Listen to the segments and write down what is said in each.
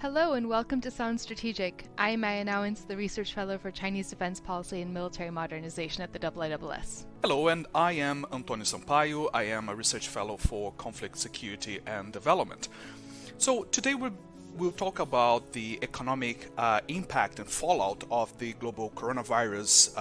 Hello and welcome to Sound Strategic. I am Meia, the Research Fellow for Chinese Defense Policy and Military Modernization at the IISS. Hello, and I am Antonio Sampaio. I am a Research Fellow for Conflict, Security and Development. So today we'll talk about the economic impact and fallout of the global coronavirus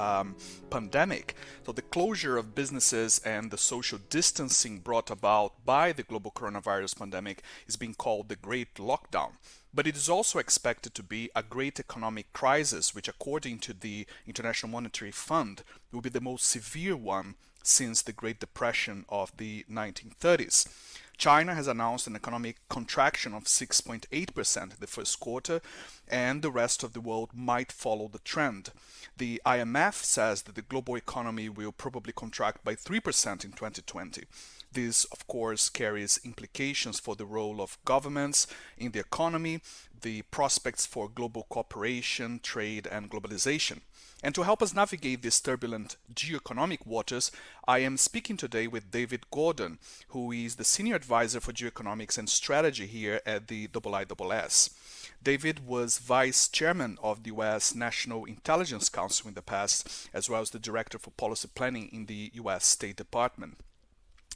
pandemic. So the closure of businesses and the social distancing brought about by the global coronavirus pandemic is being called the Great Lockdown. But it is also expected to be a great economic crisis, which according to the International Monetary Fund will be the most severe one since the Great Depression of the 1930s. China has announced an economic contraction of 6.8% in the first quarter, and the rest of the world might follow the trend. The IMF says that the global economy will probably contract by 3% in 2020. This, of course, carries implications for the role of governments in the economy, the prospects for global cooperation, trade, and globalization. And to help us navigate these turbulent geo-economic waters, I am speaking today with David Gordon, who is the Senior Adviser for Geo-Economics and Strategy here at the IISS. David was Vice Chairman of the U.S. National Intelligence Council in the past, as well as the Director for Policy Planning in the U.S. State Department.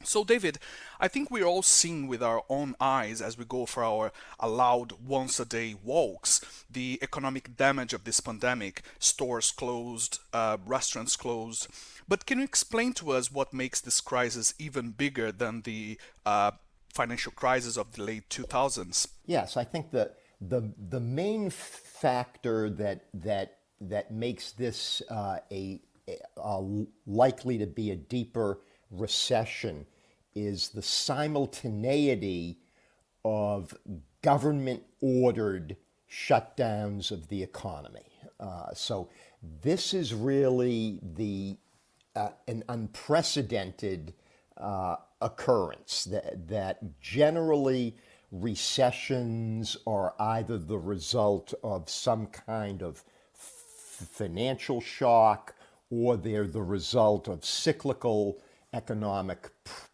So David, I think we're all seeing with our own eyes as we go for our allowed once-a-day walks the economic damage of this pandemic, stores closed, restaurants closed. But can you explain to us what makes this crisis even bigger than the financial crisis of the late 2000s? Yes, I think that the main factor that makes this likely to be a deeper recession is the simultaneity of government-ordered shutdowns of the economy. So this is really an unprecedented occurrence that generally recessions are either the result of some kind of financial shock or they're the result of cyclical economic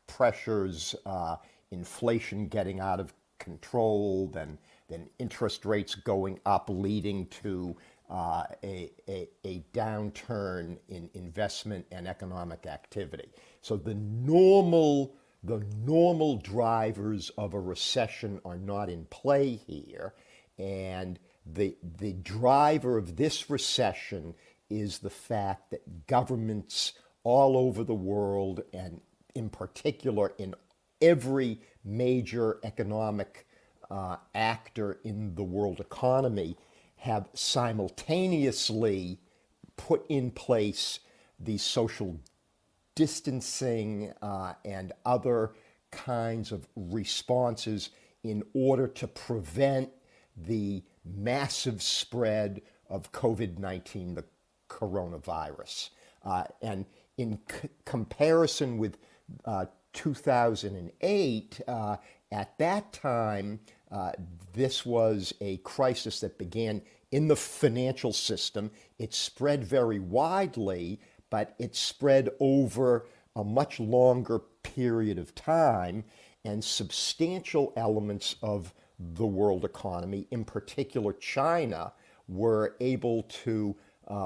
pressures, inflation getting out of control, then interest rates going up, leading to a downturn in investment and economic activity. So the normal drivers of a recession are not in play here, and the driver of this recession is the fact that governments all over the world, and in particular in every major economic actor in the world economy, have simultaneously put in place these social distancing and other kinds of responses in order to prevent the massive spread of COVID-19, the coronavirus. And in comparison with 2008, at that time, this was a crisis that began in the financial system. It spread very widely, but it spread over a much longer period of time, and substantial elements of the world economy, in particular China, were able to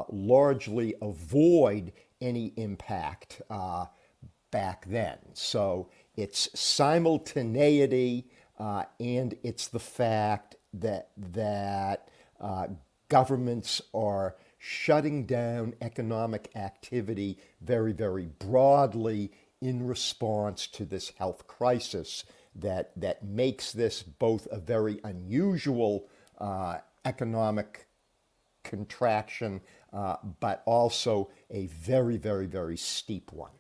largely avoid any impact back then. So it's simultaneity, and it's the fact that governments are shutting down economic activity very, very broadly in response to this health crisis that makes this both a very unusual economic contraction, but also a very, very, very steep one.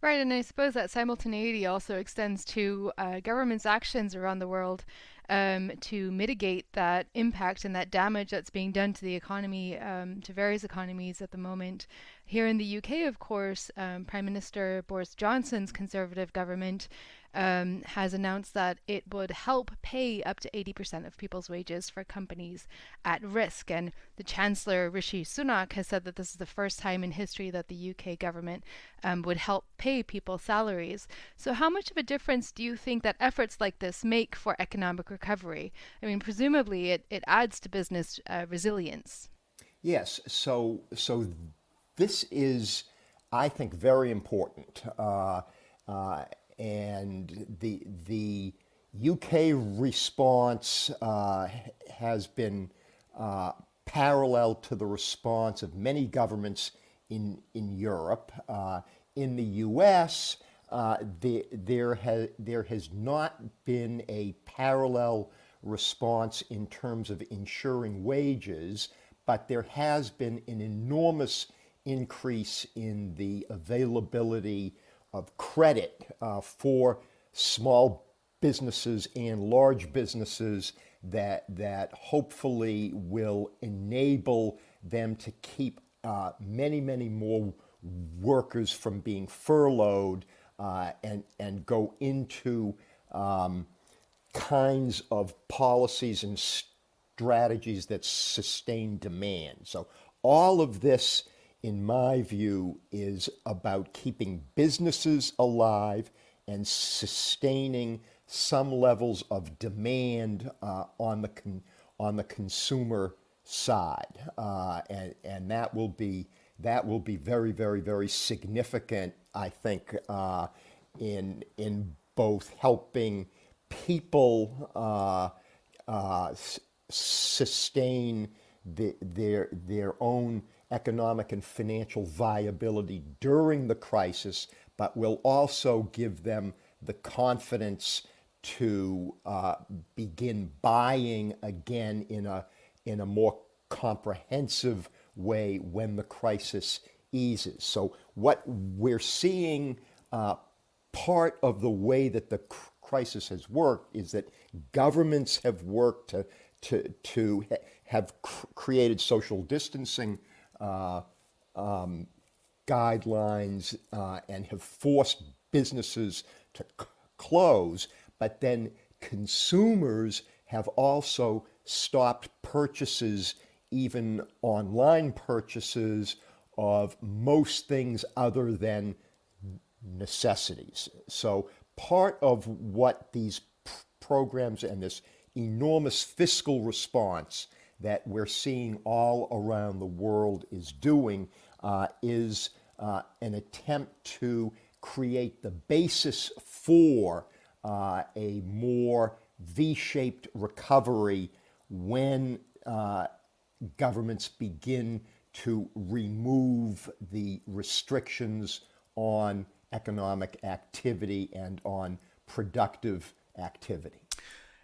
Right, and I suppose that simultaneity also extends to governments' actions around the world to mitigate that impact and that damage that's being done to the economy, to various economies at the moment. Here in the UK, of course, Prime Minister Boris Johnson's Conservative government has announced that it would help pay up to 80% of people's wages for companies at risk. And the Chancellor, Rishi Sunak, has said that this is the first time in history that the UK government would help pay people's salaries. So how much of a difference do you think that efforts like this make for economic recovery? I mean, presumably it adds to business resilience. Yes, so this is, I think, very important, and the UK response has been parallel to the response of many governments in Europe. In the U.S., there has not been a parallel response in terms of ensuring wages, but there has been an enormous increase in the availability of credit for small businesses and large businesses that hopefully will enable them to keep many more workers from being furloughed and go into kinds of policies and strategies that sustain demand. So all of this, in my view, is about keeping businesses alive and sustaining some levels of demand on the consumer side, and that will be very significant, I think, in both helping people sustain their own economic and financial viability during the crisis, but will also give them the confidence to begin buying again in a more comprehensive way when the crisis eases. So what we're seeing, part of the way that the crisis has worked is that governments have worked to have created social distancing guidelines and have forced businesses to close, but then consumers have also stopped purchases, even online purchases, of most things other than necessities. So part of what these programs and this enormous fiscal response that we're seeing all around the world is doing is an attempt to create the basis for a more V-shaped recovery when governments begin to remove the restrictions on economic activity and on productive activity.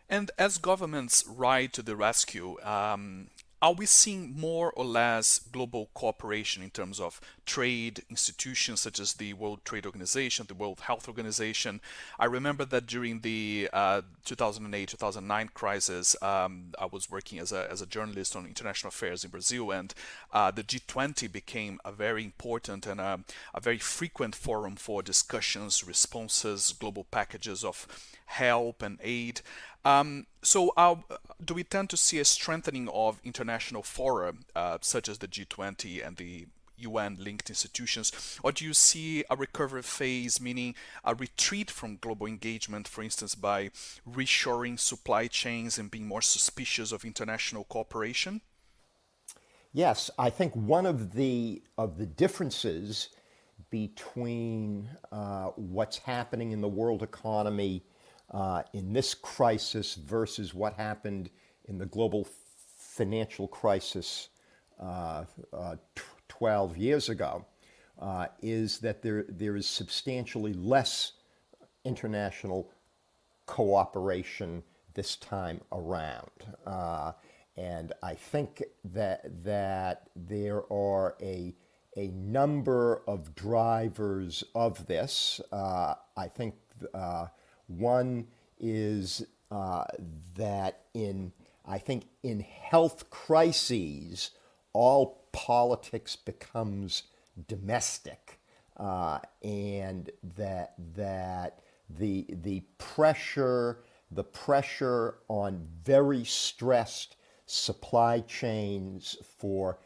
And as governments ride to the rescue, are we seeing more or less global cooperation in terms of trade institutions such as the World Trade Organization, the World Health Organization? I remember that during the 2008-2009 crisis, I was working as a journalist on international affairs in Brazil, and the G20 became a very important and a very frequent forum for discussions, responses, global packages of help and aid. So do we tend to see a strengthening of international fora such as the G20 and the UN-linked institutions, or do you see a recovery phase, meaning a retreat from global engagement, for instance, by reshoring supply chains and being more suspicious of international cooperation? Yes, I think one of the differences between what's happening in the world economy in this crisis versus what happened in the global financial crisis 12 years ago is that there is substantially less international cooperation this time around. And I think that there are a number of drivers of this. I think one is that in health crises, all politics becomes domestic, and that the pressure on very stressed supply chains for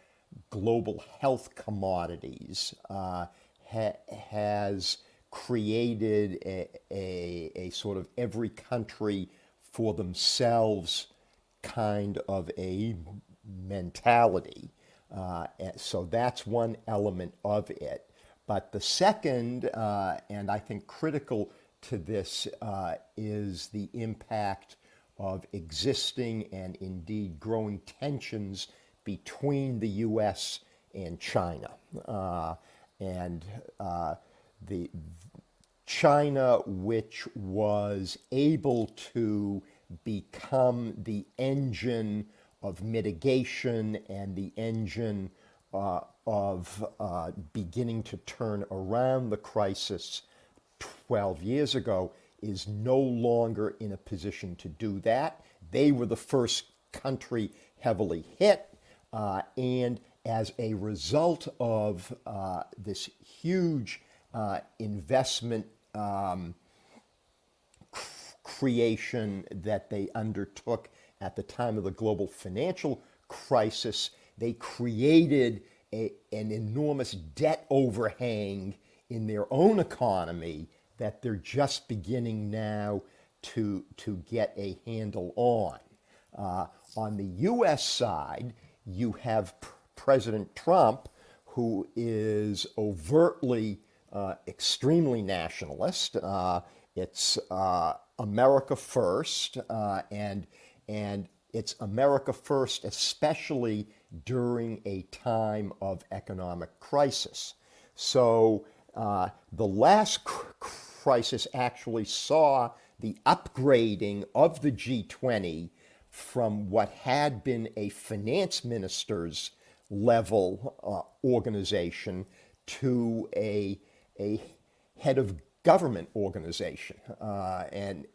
global health commodities has created a sort of every country for themselves kind of a mentality. So that's one element of it. But the second, and I think critical to this, is the impact of existing and indeed growing tensions between the U.S. and China. And the China, which was able to become the engine of mitigation and the engine of beginning to turn around the crisis 12 years ago, is no longer in a position to do that. They were the first country heavily hit, and as a result of this huge investment creation that they undertook at the time of the global financial crisis, they created an enormous debt overhang in their own economy that they're just beginning now to get a handle on. On the U.S. side, you have President Trump, who is overtly extremely nationalist. It's America first, and it's America first, especially during a time of economic crisis. So the last crisis actually saw the upgrading of the G20 from what had been a finance minister's level organization to a head of government organization, and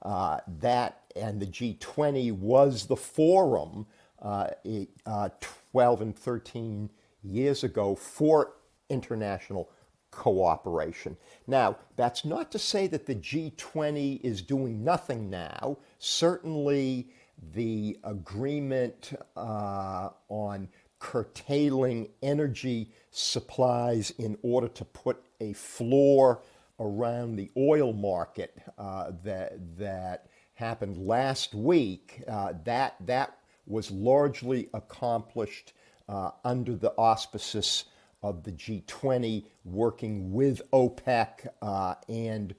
the G20 was the forum 12 and 13 years ago for international cooperation. Now, that's not to say that the G20 is doing nothing now. Certainly, the agreement on curtailing energy supplies in order to put a floor around the oil market that happened last week, that was largely accomplished under the auspices of the G20 working with OPEC and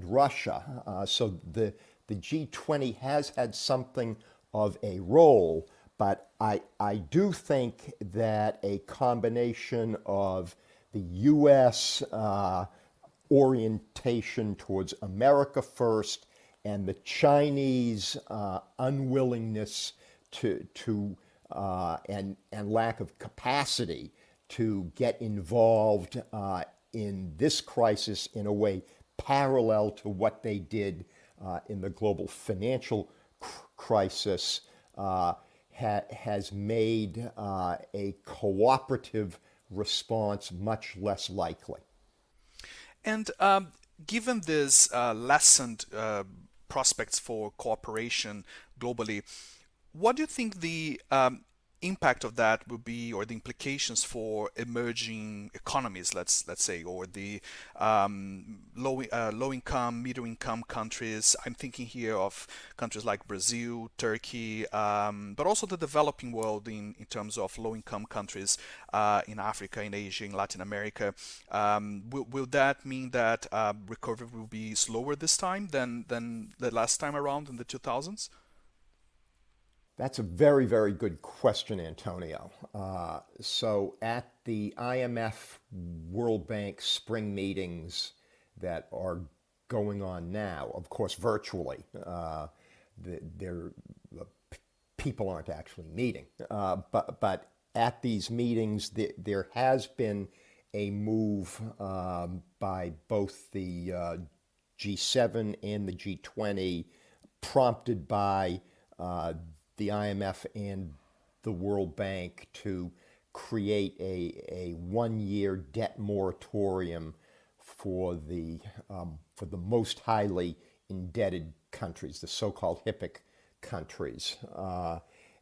Russia. So the G20 has had something of a role, but I do think that a combination of the U.S. Orientation towards America first and the Chinese unwillingness to and lack of capacity to get involved in this crisis in a way parallel to what they did in the global financial crisis has made a cooperative response much less likely. And given this lessened prospects for cooperation globally, what do you think the impact of that would be, or the implications for emerging economies, let's say, or the low income, middle income countries? I'm thinking here of countries like Brazil, Turkey, but also the developing world in terms of low income countries in Africa, in Asia, in Latin America. Will that mean that recovery will be slower this time than the last time around in the 2000s? That's a very, very good question, Antonio. So at the IMF World Bank spring meetings that are going on now, of course, virtually, people aren't actually meeting, but at these meetings, there has been a move by both the G7 and the G20, prompted by the IMF and the World Bank, to create a one-year debt moratorium for the most highly indebted countries, the so-called HIPC countries,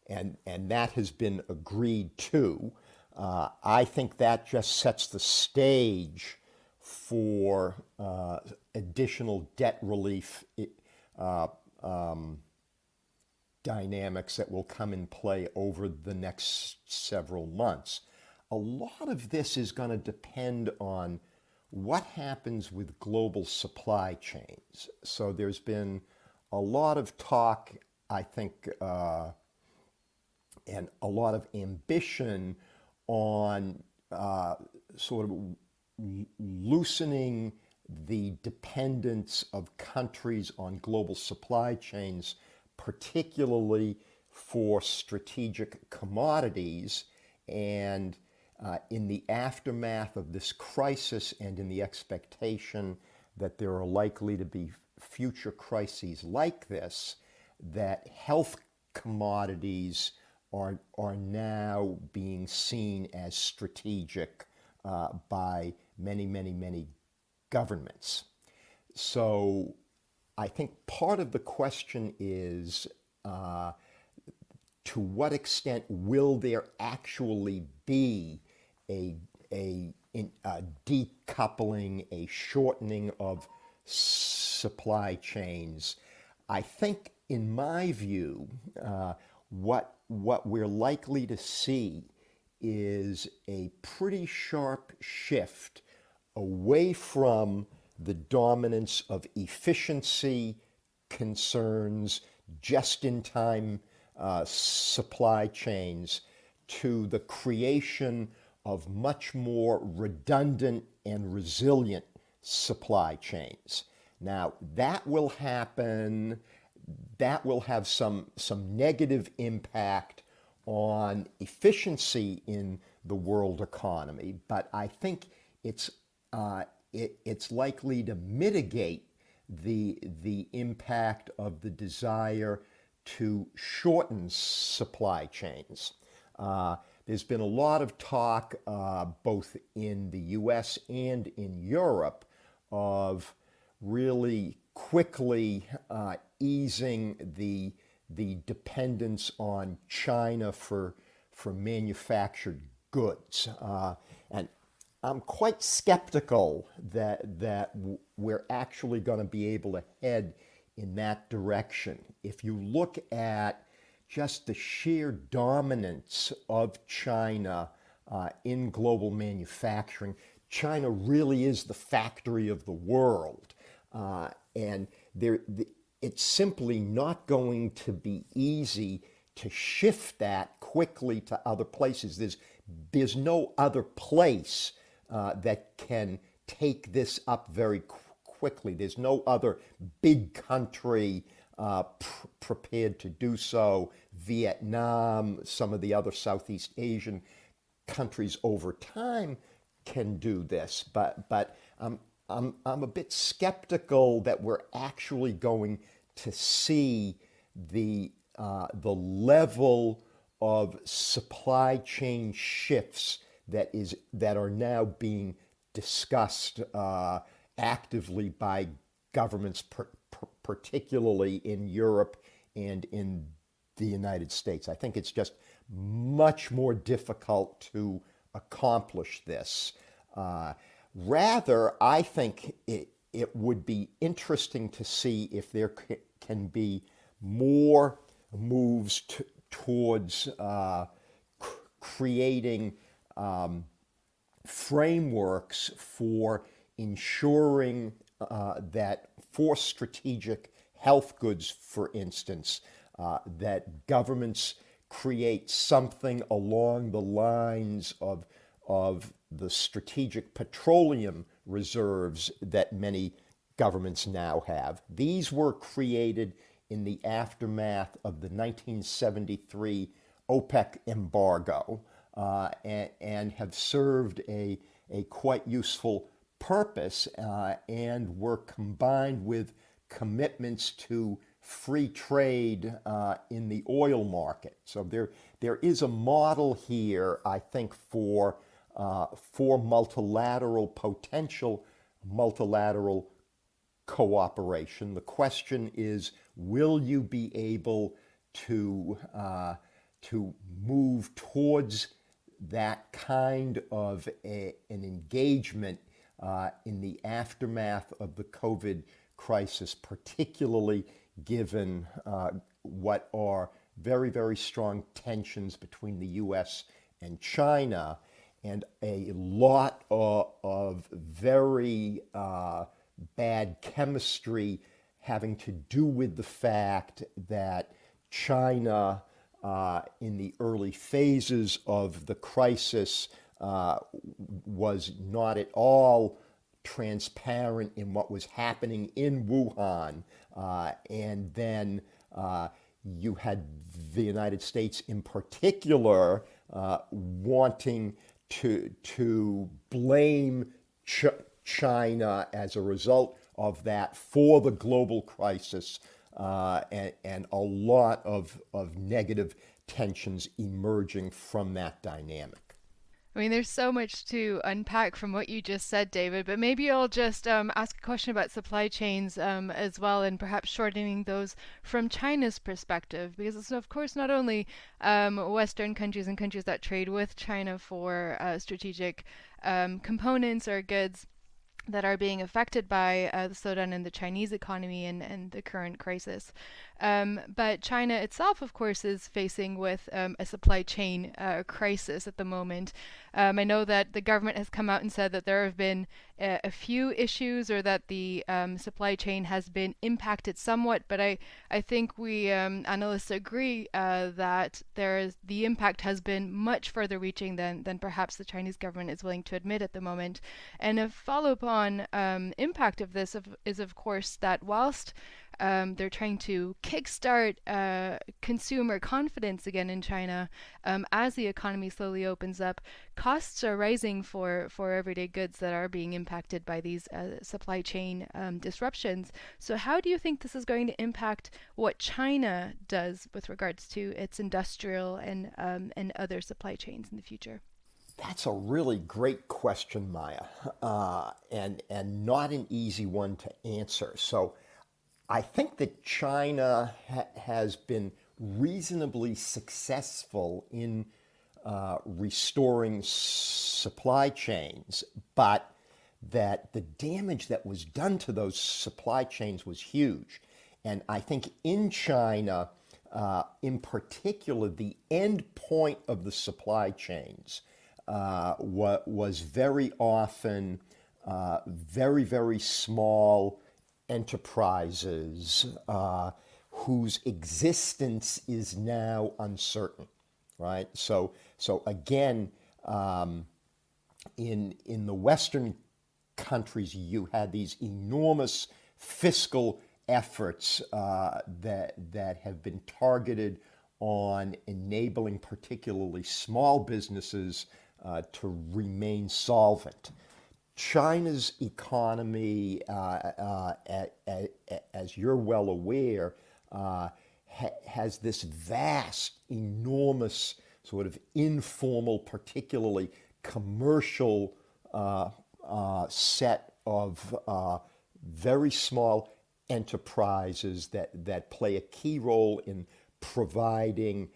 and that has been agreed to. I think that just sets the stage for additional debt relief dynamics that will come in play over the next several months. A lot of this is going to depend on what happens with global supply chains. So there's been a lot of talk, I think, and a lot of ambition on sort of loosening the dependence of countries on global supply chains, particularly for strategic commodities. And in the aftermath of this crisis and in the expectation that there are likely to be future crises like this, that health commodities are now being seen as strategic by many governments. So I think part of the question is to what extent will there actually be a decoupling, a shortening of supply chains? I think, in my view, what we're likely to see is a pretty sharp shift away from the dominance of efficiency concerns, just-in-time supply chains, to the creation of much more redundant and resilient supply chains. Now, that will happen. That will have some negative impact on efficiency in the world economy, but I think it's likely to mitigate the impact of the desire to shorten supply chains. There's been a lot of talk, both in the US and in Europe, of really quickly easing the dependence on China for manufactured goods. And I'm quite skeptical that we're actually going to be able to head in that direction. If you look at just the sheer dominance of China in global manufacturing, China really is the factory of the world. And it's simply not going to be easy to shift that quickly to other places. There's no other place that can take this up very quickly. There's no other big country prepared to do so. Vietnam, some of the other Southeast Asian countries over time can do this, but I'm a bit skeptical that we're actually going to see the level of supply chain shifts that are now being discussed actively by governments, particularly in Europe and in the United States. I think it's just much more difficult to accomplish this. Rather, I think it would be interesting to see if there can be more moves towards creating frameworks for ensuring that for strategic health goods, for instance, that governments create something along the lines of the strategic petroleum reserves that many governments now have. These were created in the aftermath of the 1973 OPEC embargo and have served a quite useful purpose and were combined with commitments to free trade in the oil market. So there is a model here, I think, for multilateral potential multilateral cooperation. The question is, will you be able to move towards that kind of an engagement in the aftermath of the COVID crisis, particularly given what are very, very strong tensions between the US and China, and a lot of very bad chemistry having to do with the fact that China, in the early phases of the crisis, was not at all transparent in what was happening in Wuhan. And then you had the United States in particular wanting to blame China as a result of that for the global crisis, and a lot of negative tensions emerging from that dynamic. I mean, there's so much to unpack from what you just said, David, but maybe I'll just ask a question about supply chains as well, and perhaps shortening those from China's perspective, because it's, of course, not only Western countries and countries that trade with China for strategic components or goods that are being affected by the slowdown in the Chinese economy and the current crisis. But China itself, of course, is facing with a supply chain crisis at the moment. I know that the government has come out and said that there have been a few issues, or that the supply chain has been impacted somewhat, but I think we analysts agree that the impact has been much further reaching than perhaps the Chinese government is willing to admit at the moment. And a follow-up on impact of this is, of course, that whilst they're trying to kickstart consumer confidence again in China, as the economy slowly opens up, costs are rising for everyday goods that are being impacted by these supply chain disruptions. So how do you think this is going to impact what China does with regards to its industrial and other supply chains in the future? That's a really great question, Maya, and not an easy one to answer. So I think that China has been reasonably successful in restoring supply chains, but that the damage that was done to those supply chains was huge. And I think in China, in particular, the end point of the supply chains was very often very, very small enterprises whose existence is now uncertain, right? So again, in the Western countries, you had these enormous fiscal efforts that have been targeted on enabling particularly small businesses to remain solvent. China's economy, as you're well aware, has this vast, enormous sort of informal, particularly commercial set of very small enterprises that play a key role in providing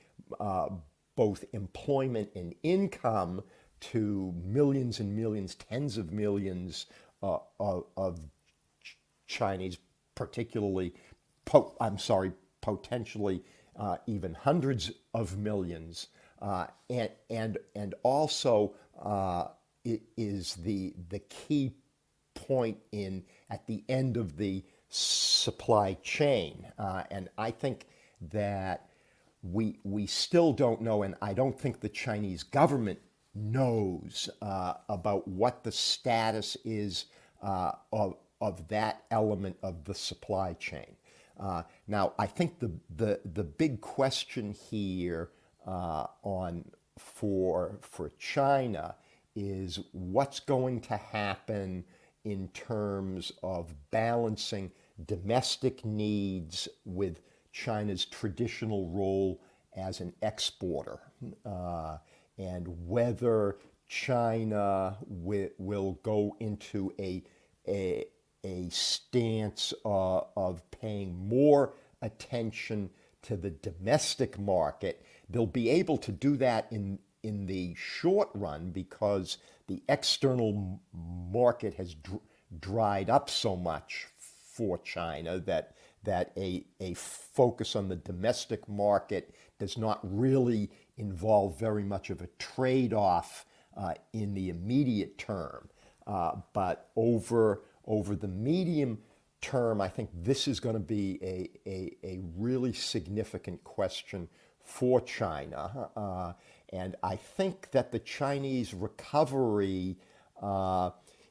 both employment and income to millions and millions, tens of millions of Chinese, particularly, potentially even hundreds of millions, and also it is the key point at the end of the supply chain, and I think that we still don't know, and I don't think the Chinese government knows about what the status is of that element of the supply chain. Now, I think the big question here for China is what's going to happen in terms of balancing domestic needs with China's traditional role as an exporter, and whether China will go into a a stance of paying more attention to the domestic market. They'll be able to do that in the short run because the external market has dried up so much for China that a focus on the domestic market does not really involve very much of a trade-off in the immediate term. But over the medium term, I think this is going to be a really significant question for China. And I think that the Chinese recovery,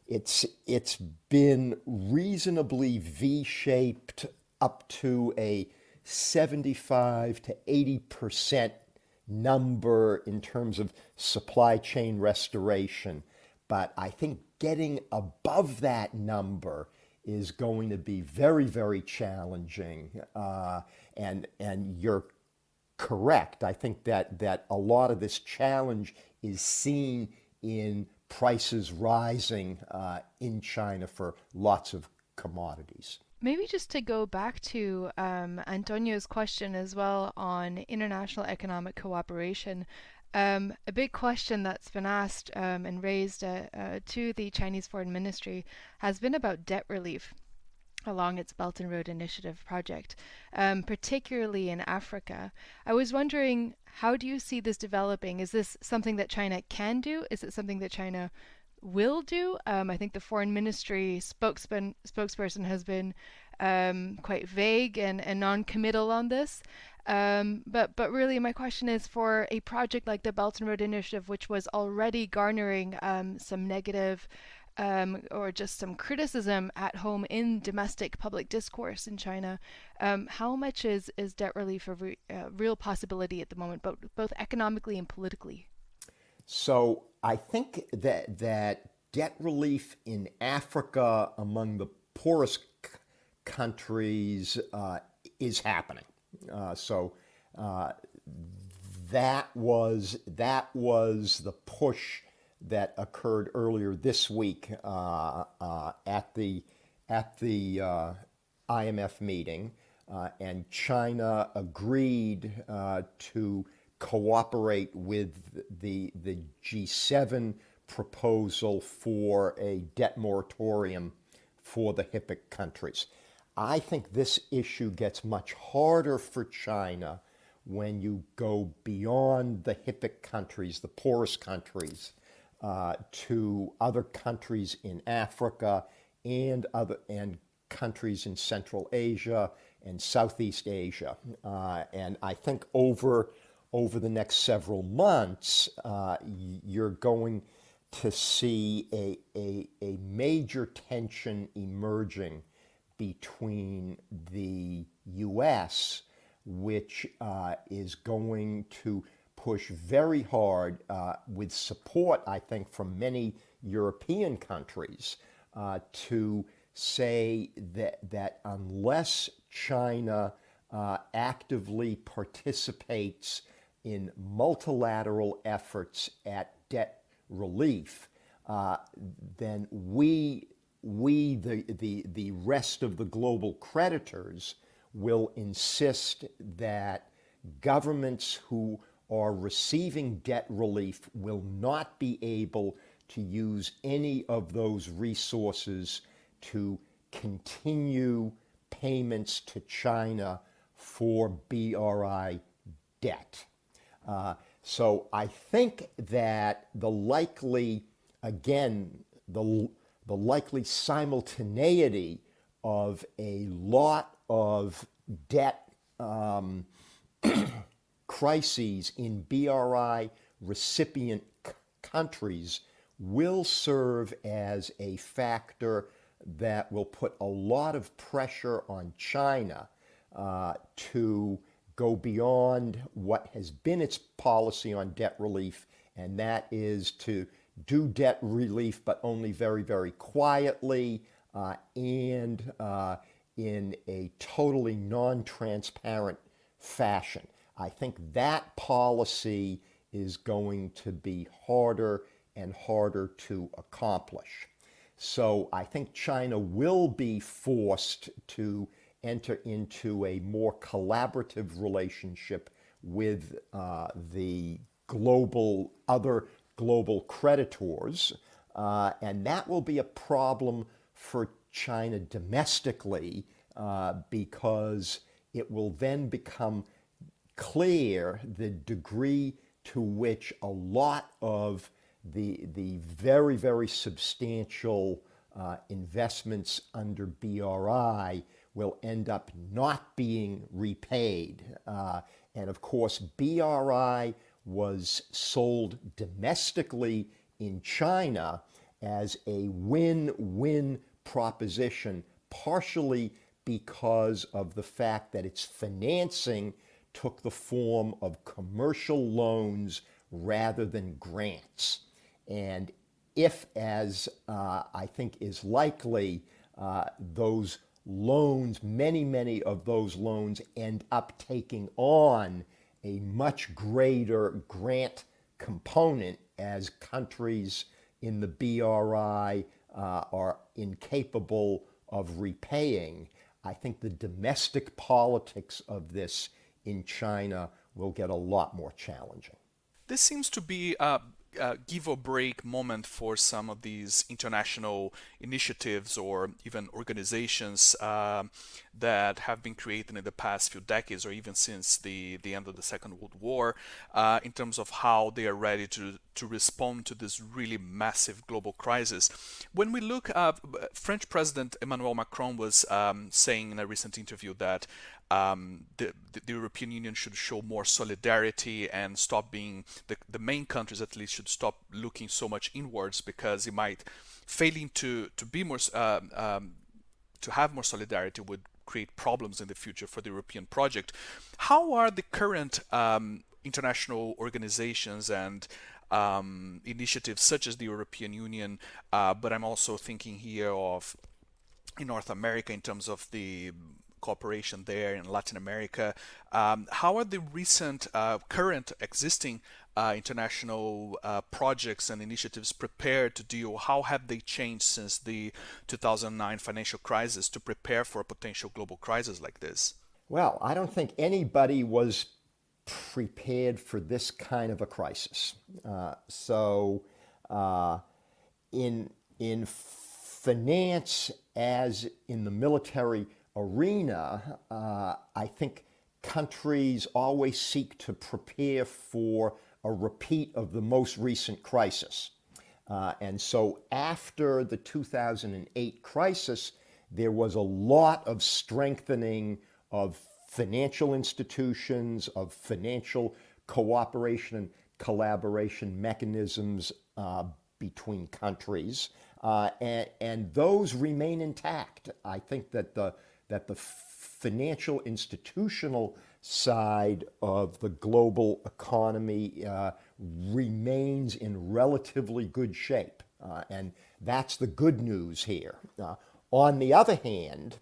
it's been reasonably V-shaped up to a 75 to 80% number in terms of supply chain restoration. But I think getting above that number is going to be very, very challenging. And you're correct. I think that a lot of this challenge is seen in prices rising in China for lots of commodities. Maybe just to go back to Antonio's question as well on international economic cooperation, a big question that's been asked and raised to the Chinese Foreign Ministry has been about debt relief along its Belt and Road Initiative project, particularly in Africa. I was wondering, how do you see this developing? Is this something that China can do? Is it something that China will do? I think the Foreign Ministry spokesperson has been quite vague and non-committal on this. But really, my question is, for a project like the Belt and Road Initiative, which was already garnering some negative or just some criticism at home in domestic public discourse in China, how much is debt relief a real possibility at the moment, both economically and politically? So I think that debt relief in Africa among the poorest countries is happening. That was the push that occurred earlier this week at the IMF meeting, and China agreed to cooperate with the G7 proposal for a debt moratorium for the HIPC countries. I think this issue gets much harder for China when you go beyond the HIPC countries, the poorest countries, to other countries in Africa and countries in Central Asia and Southeast Asia. And I think over the next several months, you're going to see a major tension emerging between the U.S., which is going to push very hard with support, I think, from many European countries to say that unless China actively participates in multilateral efforts at debt relief, then we the rest of the global creditors will insist that governments who are receiving debt relief will not be able to use any of those resources to continue payments to China for BRI debt. So I think that the likely simultaneity of a lot of debt crises in BRI recipient countries will serve as a factor that will put a lot of pressure on China to go beyond what has been its policy on debt relief, and that is to do debt relief, but only very, very quietly and in a totally non-transparent fashion. I think that policy is going to be harder and harder to accomplish. So I think China will be forced to enter into a more collaborative relationship with the other global creditors. And that will be a problem for China domestically because it will then become clear the degree to which a lot of the very, very substantial investments under BRI will end up not being repaid. And of course, BRI was sold domestically in China as a win-win proposition, partially because of the fact that its financing took the form of commercial loans rather than grants. And if, as I think is likely, those loans, many of those loans end up taking on a much greater grant component as countries in the BRI are incapable of repaying, I think the domestic politics of this in China will get a lot more challenging. This seems to be a give or break moment for some of these international initiatives or even organizations that have been created in the past few decades or even since the end of the Second World War in terms of how they are ready to respond to this really massive global crisis. When we look, French President Emmanuel Macron was saying in a recent interview that the European Union should show more solidarity and stop being the main countries, at least, should stop looking so much inwards, because it might failing to be more to have more solidarity would create problems in the future for the European project. How are the current international organizations and initiatives such as the European Union, but I'm also thinking here of in North America in terms of the cooperation there in Latin America. How are the recent, current, existing international projects and initiatives prepared to deal? How have they changed since the 2009 financial crisis to prepare for a potential global crisis like this? Well, I don't think anybody was prepared for this kind of a crisis. In finance, as in the military arena, I think countries always seek to prepare for a repeat of the most recent crisis. And so after the 2008 crisis, there was a lot of strengthening of financial institutions, of financial cooperation and collaboration mechanisms between countries. And those remain intact. I think that the financial institutional side of the global economy remains in relatively good shape. And that's the good news here. On the other hand,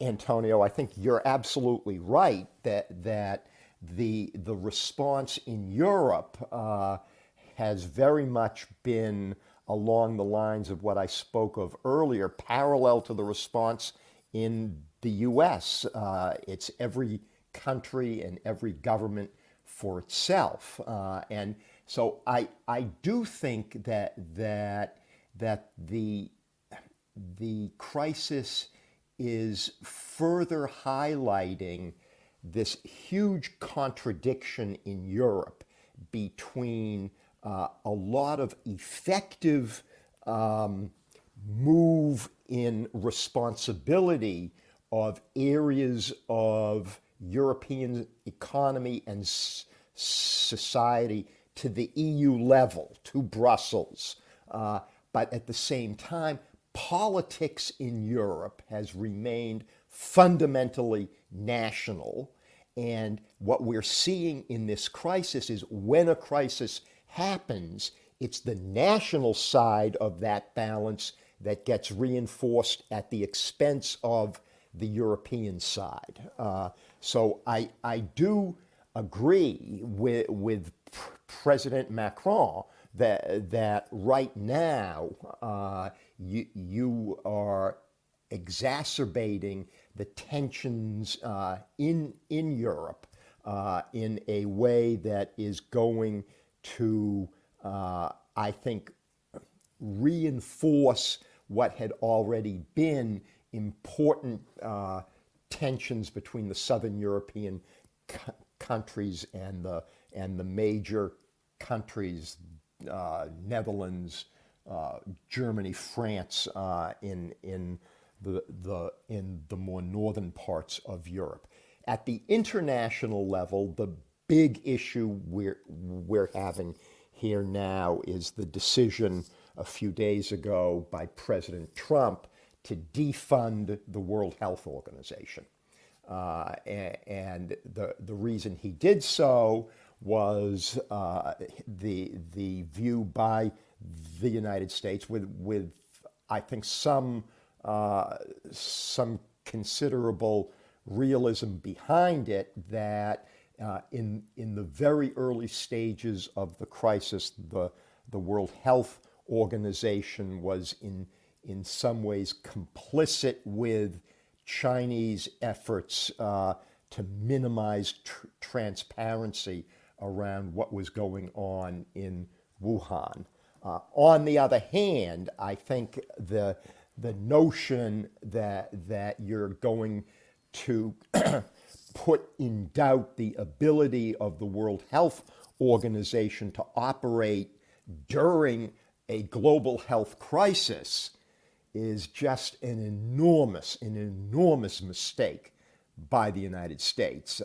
Antonio, I think you're absolutely right that the response in Europe has very much been along the lines of what I spoke of earlier, parallel to the response in the US. It's every country and every government for itself. And so I do think that the crisis is further highlighting this huge contradiction in Europe between a lot of effective move in responsibility of areas of European economy and society to the EU level, to Brussels. But at the same time, politics in Europe has remained fundamentally national. And what we're seeing in this crisis is when a crisis happens, it's the national side of that balance that gets reinforced at the expense of the European side. So I do agree with President Macron that right now you are exacerbating the tensions in Europe in a way that is going to, I think, reinforce what had already been important tensions between the Southern European countries and the major countries, Netherlands, Germany, France, in the more northern parts of Europe. At the international level, the big issue we're having here now is the decision a few days ago by President Trump to defund the World Health Organization. And the reason he did so was the view by the United States with I think some considerable realism behind it that in the very early stages of the crisis, the World Health Organization was in some ways complicit with Chinese efforts to minimize transparency around what was going on in Wuhan. On the other hand, I think the notion that you're going to put in doubt the ability of the World Health Organization to operate during a global health crisis is just an enormous mistake by the United States,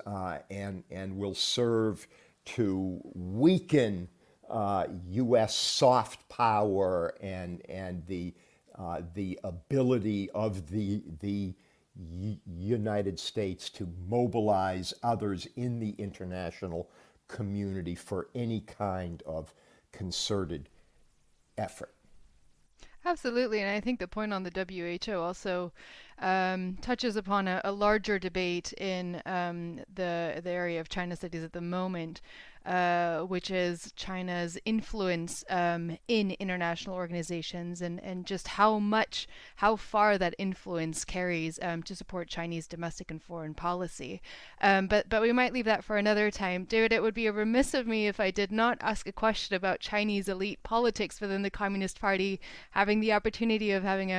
and will serve to weaken U.S. soft power and the ability of the United States to mobilize others in the international community for any kind of concerted effort. Absolutely, and I think the point on the WHO also touches upon a larger debate in the area of China studies at the moment, which is China's influence in international organizations and just how far that influence carries to support Chinese domestic and foreign policy. But we might leave that for another time. David, it would be a remiss of me if I did not ask a question about Chinese elite politics within the Communist Party, having the opportunity of having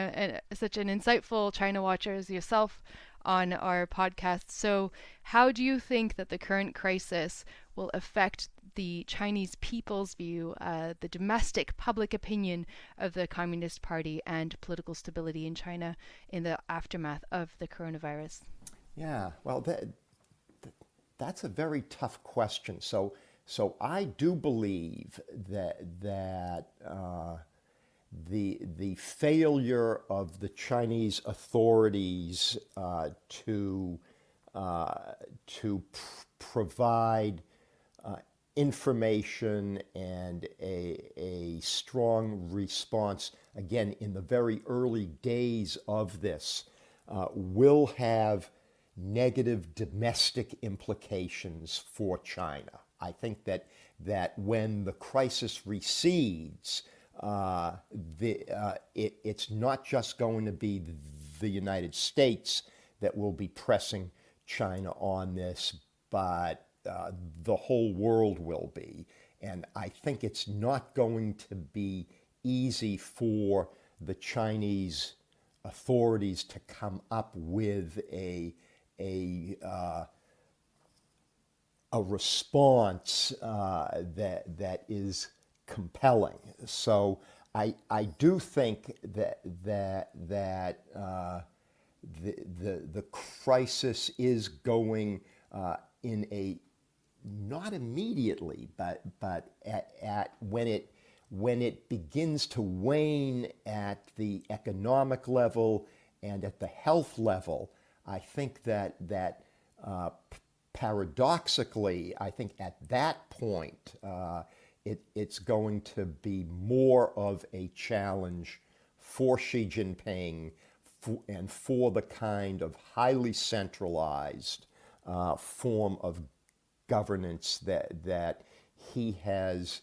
such an insightful China watcher as yourself on our podcast. So how do you think that the current crisis will affect the Chinese people's view, the domestic public opinion of the Communist Party and political stability in China in the aftermath of the coronavirus? Yeah, well, that's a very tough question. So I do believe that the failure of the Chinese authorities to provide information and a strong response, again, in the very early days of this, will have negative domestic implications for China. I think that when the crisis recedes, it's not just going to be the United States that will be pressing China on this, but the whole world will be. And I think it's not going to be easy for the Chinese authorities to come up with a response that is compelling. So I do think that the crisis is going in a not immediately, but at when it begins to wane at the economic level and at the health level. I think that paradoxically, I think at that point, it's going to be more of a challenge for Xi Jinping and for the kind of highly centralized form of governance that he has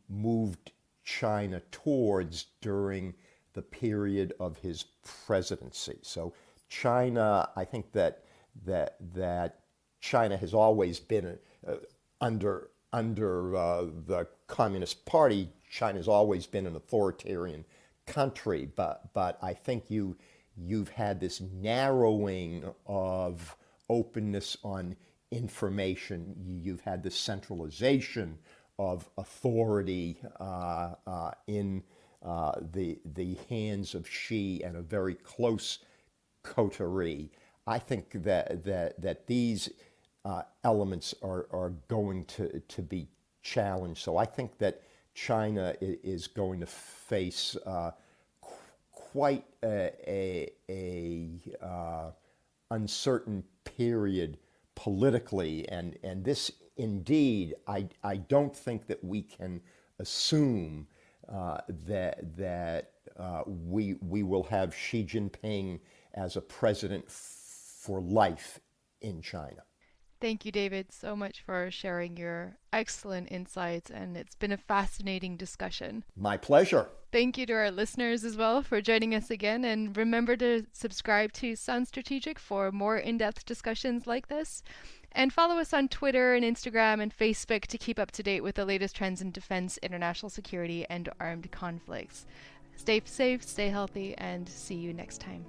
moved China towards during the period of his presidency. So China, I think that China has always been under the Communist Party. China's always been an authoritarian country, but I think you've had this narrowing of openness on information. You've had this centralization of authority in the hands of Xi and a very close coterie. I think that these elements are going to be challenged. So I think that China is going to face quite a uncertain period politically, and this indeed, I don't think that we can assume that we will have Xi Jinping as a president for life in China. Thank you, David, so much for sharing your excellent insights, and it's been a fascinating discussion. My pleasure. Thank you to our listeners as well for joining us again, and remember to subscribe to Sound Strategic for more in-depth discussions like this. And follow us on Twitter and Instagram and Facebook to keep up to date with the latest trends in defense, international security, and armed conflicts. Stay safe, stay healthy, and see you next time.